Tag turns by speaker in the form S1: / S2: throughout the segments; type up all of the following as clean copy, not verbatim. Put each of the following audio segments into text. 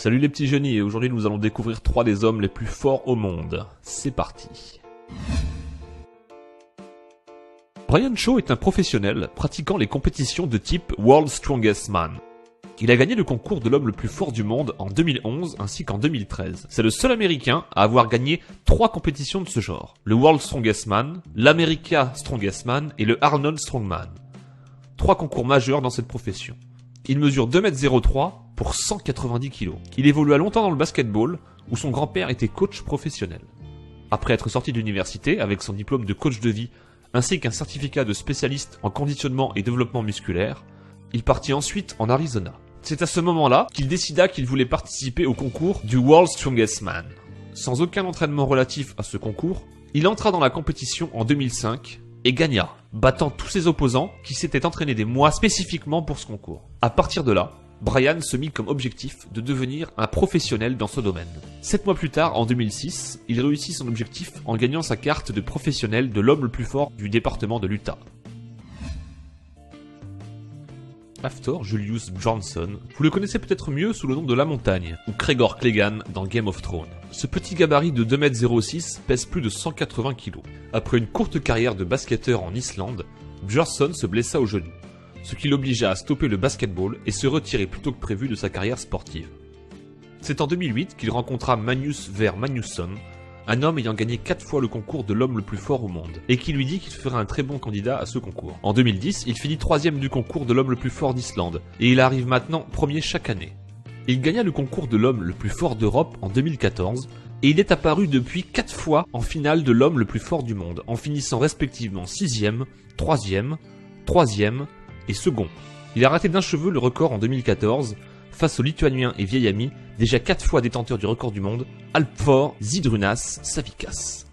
S1: Salut les petits génies, et aujourd'hui nous allons découvrir 3 des hommes les plus forts au monde. C'est parti. Brian Shaw est un professionnel pratiquant les compétitions de type World's Strongest Man. Il a gagné le concours de l'homme le plus fort du monde en 2011 ainsi qu'en 2013. C'est le seul américain à avoir gagné 3 compétitions de ce genre. Le World's Strongest Man, l'America Strongest Man et le Arnold Strongman. 3 concours majeurs dans cette profession. Il mesure 2,03 m pour 190 kg. Il évolua longtemps dans le basketball, où son grand-père était coach professionnel. Après être sorti de l'université avec son diplôme de coach de vie, ainsi qu'un certificat de spécialiste en conditionnement et développement musculaire, il partit ensuite en Arizona. C'est à ce moment-là qu'il décida qu'il voulait participer au concours du World's Strongest Man. Sans aucun entraînement relatif à ce concours, il entra dans la compétition en 2005 et gagna, battant tous ses opposants qui s'étaient entraînés des mois spécifiquement pour ce concours. À partir de là, Brian se mit comme objectif de devenir un professionnel dans ce domaine. 7 mois plus tard, en 2006, il réussit son objectif en gagnant sa carte de professionnel de l'homme le plus fort du département de l'Utah. Hafthor Julius Bjornsson, vous le connaissez peut-être mieux sous le nom de La Montagne, ou Gregor Clegane dans Game of Thrones. Ce petit gabarit de 2,06 m pèse plus de 180 kg. Après une courte carrière de basketteur en Islande, Bjornsson se blessa au genou, ce qui l'obligea à stopper le basketball et se retirer plus tôt que prévu de sa carrière sportive. C'est en 2008 qu'il rencontra Magnus Ver Magnusson, un homme ayant gagné 4 fois le concours de l'homme le plus fort au monde, et qui lui dit qu'il ferait un très bon candidat à ce concours. En 2010, il finit 3e du concours de l'homme le plus fort d'Islande, et il arrive maintenant 1er chaque année. Il gagna le concours de l'homme le plus fort d'Europe en 2014, et il est apparu depuis 4 fois en finale de l'homme le plus fort du monde, en finissant respectivement 6e, 3e, 3e et second. Il a raté d'un cheveu le record en 2014, face au lituanien et vieil ami, déjà 4 fois détenteur du record du monde, Alpfor Zydrunas Savikas.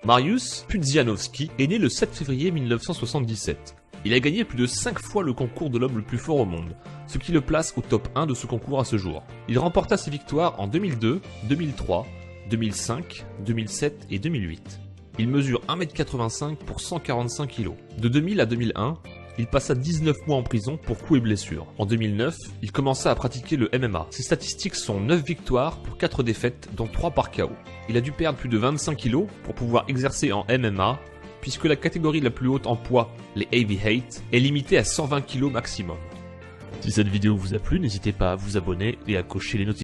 S1: Mariusz Pudzianowski est né le 7 février 1977. Il a gagné plus de 5 fois le concours de l'homme le plus fort au monde, ce qui le place au top 1 de ce concours à ce jour. Il remporta ses victoires en 2002, 2003, 2005, 2007 et 2008. Il mesure 1,85 m pour 145 kg. De 2000 à 2001, il passa 19 mois en prison pour coups et blessures. En 2009, il commença à pratiquer le MMA. Ses statistiques sont 9 victoires pour 4 défaites, dont 3 par KO. Il a dû perdre plus de 25 kg pour pouvoir exercer en MMA, puisque la catégorie la plus haute en poids, les heavyweight, est limitée à 120 kg maximum. Si cette vidéo vous a plu, n'hésitez pas à vous abonner et à cocher les notifications.